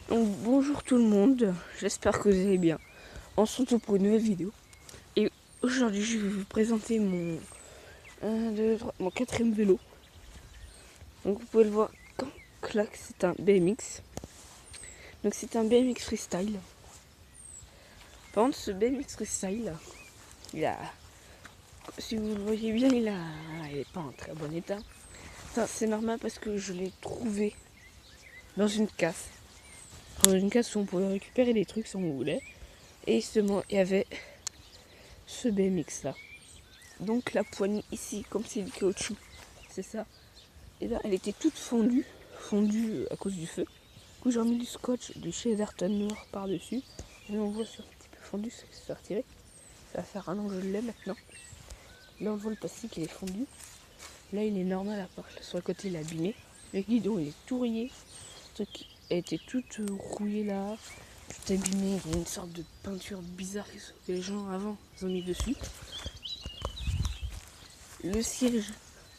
Donc bonjour tout le monde, j'espère que vous allez bien. On se retrouve pour une nouvelle vidéo. Et aujourd'hui je vais vous présenter mon mon quatrième vélo. Donc vous pouvez le voir comme claque, c'est un BMX. Donc c'est un BMX freestyle. Par contre ce BMX freestyle, si vous le voyez bien, il est pas en très bon état. Enfin, c'est normal parce que je l'ai trouvé dans une casse. Dans une casse où on pouvait récupérer des trucs si on voulait. Et justement il y avait ce BMX là. Donc la poignée ici, comme c'est du caoutchouc, c'est ça. Et là, elle était toute fondue à cause du feu. Du coup, j'ai remis du scotch de chez Everton noir par-dessus. Et là, on voit c'est un petit peu fondu, ça s'est retiré. Ça va faire un an que je l'ai maintenant. Là, on voit le plastique, il est fondu. Là, il est normal à part. Sur le côté, il est abîmé. Le guidon, il est tout rayé. Le truc a été tout rouillé là, tout abîmé. Il y a une sorte de peinture bizarre que les gens avant ont mis dessus. Le siège,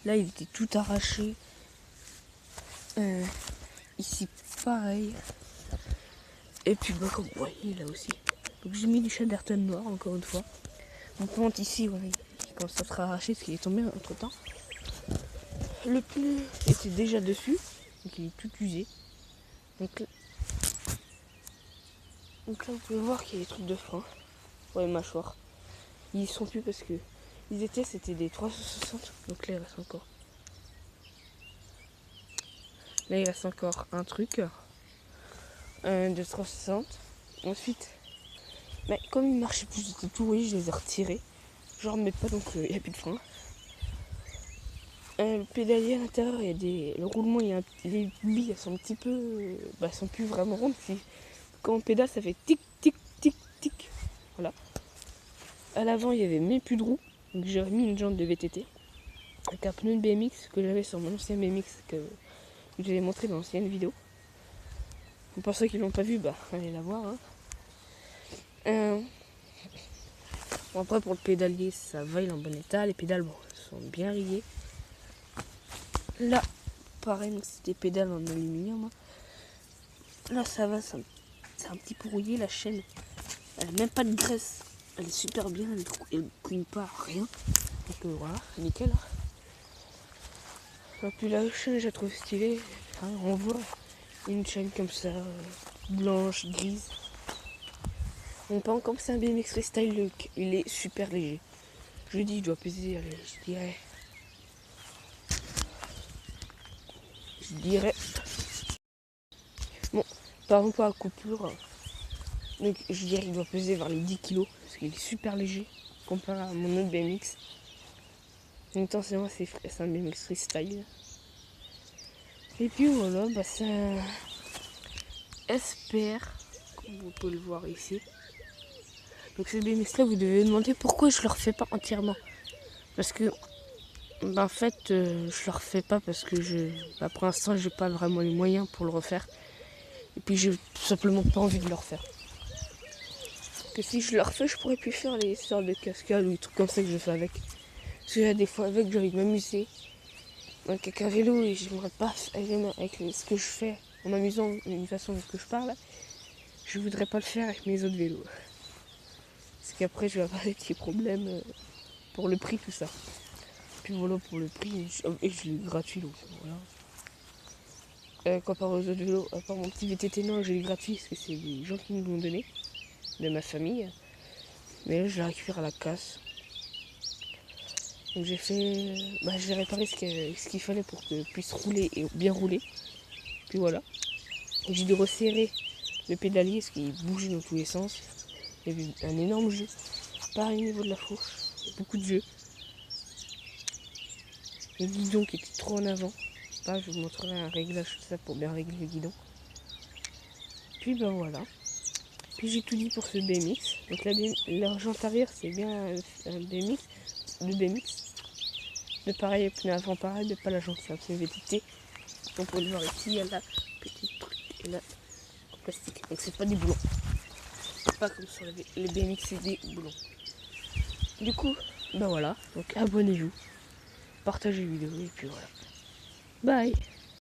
là, il était tout arraché. Ici, pareil. Et puis, bah, comme vous voyez, là aussi. Donc, j'ai mis du Chatterton noir, encore une fois. On compte ici, voilà, il commence à être arraché parce qu'il est tombé entre temps. Le pneu était déjà dessus, donc il est tout usé. Donc là, vous pouvez voir qu'il y a des trucs de frein pour les mâchoires. Ils y sont plus parce que c'était des 360, donc là, il reste encore. Là, il reste encore un truc de 360. Ensuite, mais comme il marchait plus du tout, oui, je les ai retirés. Je remets pas, donc il n'y a plus de frein. Le pédalier à l'intérieur, il y a le roulement, les billes, elles sont un petit peu, elles sont plus vraiment rondes. Quand on pédale, ça fait tic, tic, tic, tic. Voilà. À l'avant, il y avait même plus de roues, donc j'ai remis une jante de VTT avec un pneu de BMX que j'avais sur mon ancien BMX que je vous avais montré dans l'ancienne vidéo. Pour ceux qui l'ont pas vu, allez la voir. Bon, après pour le pédalier, ça va, il est en bon état. Les pédales, sont bien rayées. Là, pareil, c'est des pédales en aluminium. Là, ça va, c'est un petit peu rouillé. La chaîne, elle n'a même pas de graisse. Elle est super bien, elle ne couine pas, rien. Donc voilà, nickel. Et puis la chaîne, je la trouve stylée. On voit une chaîne comme ça, blanche, grise. On pense comme c'est un BMX freestyle look. Il est super léger. Je dis, il doit peser, allez, je dirais. Bon, par rapport à la coupure, donc je dirais qu'il doit peser vers les 10 kg parce qu'il est super léger comparé à mon autre BMX. En même temps, c'est un BMX freestyle. Et puis voilà, c'est un SPR, comme vous pouvez le voir ici. Donc ce BMX là, vous devez demander pourquoi je le refais pas entièrement. Parce que, en fait, je le refais pas parce que pour l'instant, j'ai pas vraiment les moyens pour le refaire. Et puis j'ai tout simplement pas envie de le refaire. Que si je le refais, je pourrais plus faire les sortes de cascades ou des trucs comme ça que je fais avec. Parce que là, des fois, j'ai envie de m'amuser. Avec un vélo, et j'aimerais pas avec ce que je fais en m'amusant d'une façon que je parle. Je voudrais pas le faire avec mes autres vélos. Parce qu'après, je vais avoir des petits problèmes pour le prix, tout ça. Puis voilà, pour le prix, et je l'ai gratuit, donc voilà. Comparé aux autres vélos, à part mon petit VTT, non, je l'ai gratuit parce que c'est des gens qui nous l'ont donné, de ma famille. Mais là, je l'ai récupéré à la casse. Donc j'ai réparé ce qu'il fallait pour que puisse rouler et bien rouler. Puis voilà. J'ai dû resserrer le pédalier parce qu'il bougeait dans tous les sens. Il y avait un énorme jeu. Pareil au niveau de la fourche. Beaucoup de jeux. Le guidon qui était trop en avant. Je vous montrerai un réglage tout ça pour bien régler le guidon. Puis voilà. Puis j'ai tout dit pour ce BMX. Donc la jante arrière c'est bien un BMX. Le BMX. De pareil, pneu avant pareil, mais pas la jante, c'est un pneu VTT. Donc on peut le voir ici, il y a la petite truc et là en plastique. Donc c'est pas des boulons. C'est pas comme sur les BMX, c'est des boulons. Du coup, voilà. Donc abonnez-vous, partagez la vidéo et puis voilà. Bye.